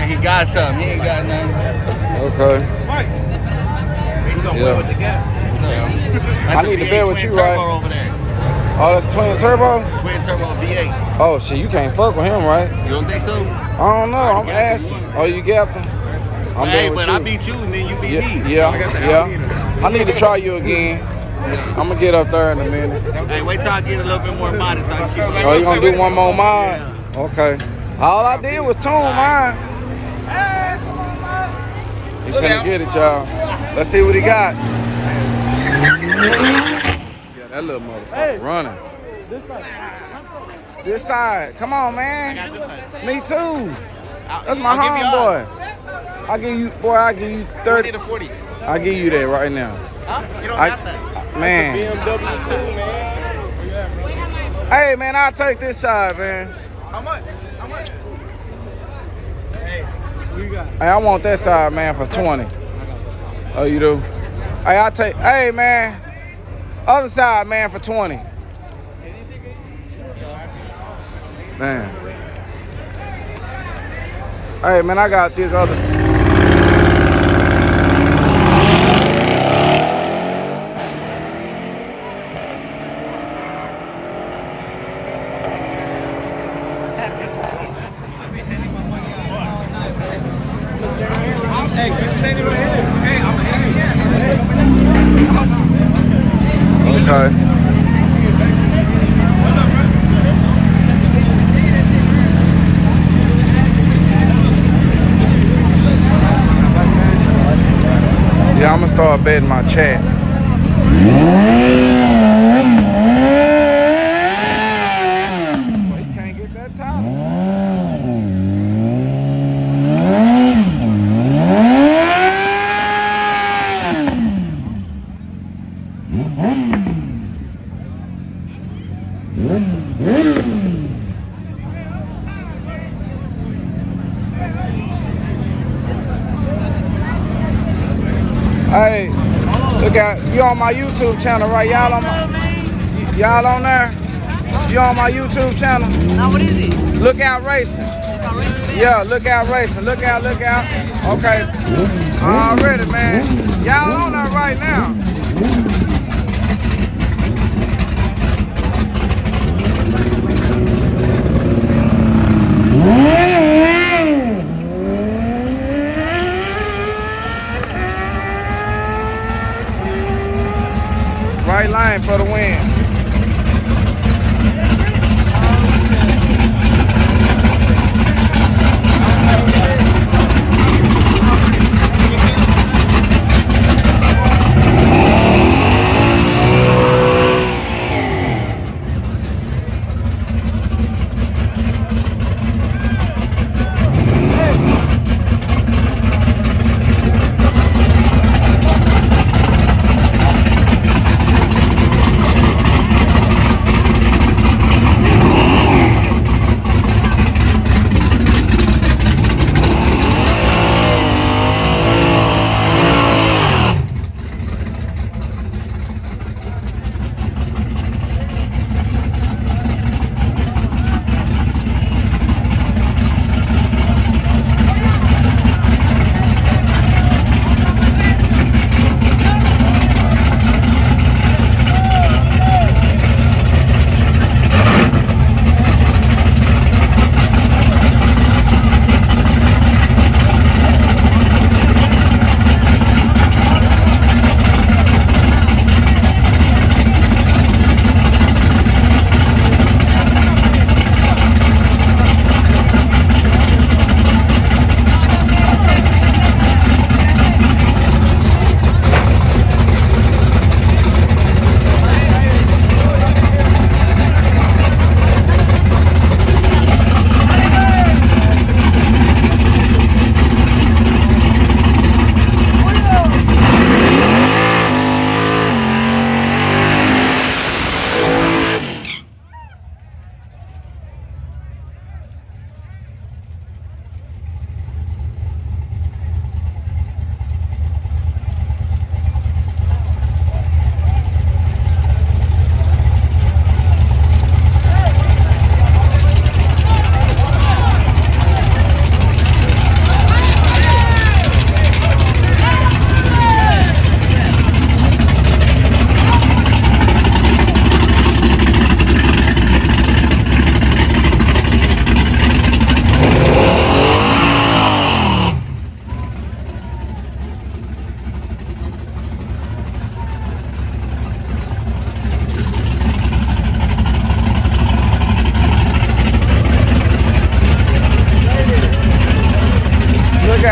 saying he got something. He ain't got nothing. Okay. Yeah. I need to bet with you, right? Over there. Oh, that's twin turbo? Twin turbo V8. Oh, shit, you can't fuck with him, right? You don't think so? I don't know. I'm asking. Oh, you gapped him? Hey, but I beat you and then you beat me. Yeah. I need to try you again. I'm gonna get up there in a minute. Hey, wait till I get a little bit more modest. So I can keep it. Oh, you gonna do one more mod? Okay. All I did was tune mine. He finna get it, y'all. Let's see what he got. Yeah, that little motherfucker running. This side. Come on, man. Me too. That's my homeboy. I'll give you 30 to 40. I'll give you that right now. Huh? You don't got that. Man. BMW too, man. Hey, man, I'll take this side, man. How much? Hey, what you got? Hey, I want that side, man, for 20. Oh, you do? Hey, I'll take, hey, man. Other side, man, for 20. Man. Hey, man, I got this other. Hey, keep standing right here. Hey, I'm an Okay. Yeah, I'm gonna start betting my chat. Well, you can't get that title. Hey, look at you on my YouTube channel, right? Y'all on there? You on my YouTube channel? Now what is it? Look Out Racing. Yeah, Look Out Racing. Look out. Okay. Already, man. Y'all on there right now. Right line for the win.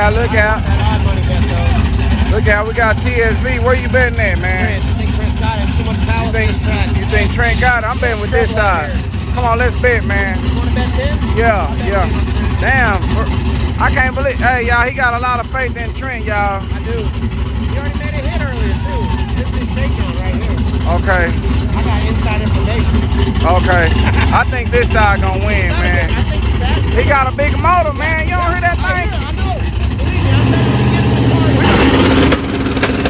out, look out. That odd money bet though. Look out, we got TSV. Where you betting at, man? Trent, I think Trent's got it. Too much power for this track. You think Trent got it? I'm betting with this side. Come on, let's bet, man. You want to bet 10? Yeah. Damn. I can't believe. Hey, y'all, he got a lot of faith in Trent, y'all. I do. He already made a hit earlier too. This is shakedown right here. Okay. I got inside information. Okay. I think this side gonna win, man. I think it's faster. He got a big motor, man. You don't hear that thing? I know. Believe me, I'm better than getting the car.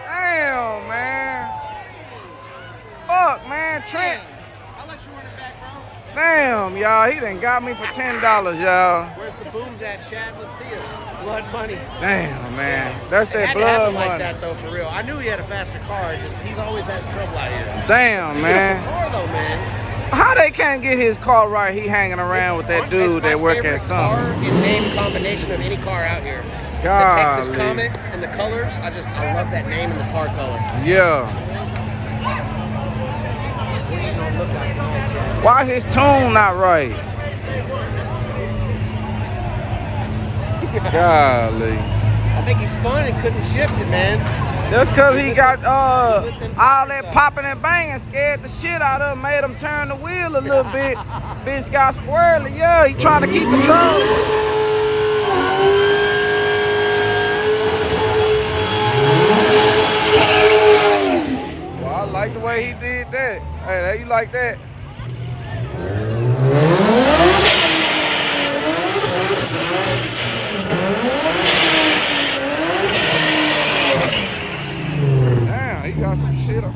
Damn, man. Fuck, man. Trent. I'll let you run it back, bro. Damn, y'all. He done got me for $10, y'all. Where's the booms at, Chad? Let's see it. Blood money. Damn, man. That's It that had to blood happen money. like that though, for real. I knew he had a faster car. It's just he's always has trouble out here. Damn, man. Beautiful car though, man. How they can't get his car right? He hanging around with that dude that work at car something. and name combination of any car out here. The Golly. Texas Comet and the colors. I love that name and the car color. Yeah. Why his tune not right? Golly. I think he spun and couldn't shift it, man. That's cause he got all that popping and banging, scared the shit out of him, made him turn the wheel a little bit. Bitch got squirrely, yeah, he trying to keep control. Well, I like the way he did that. Hey, you like that? Damn, he got some shit up.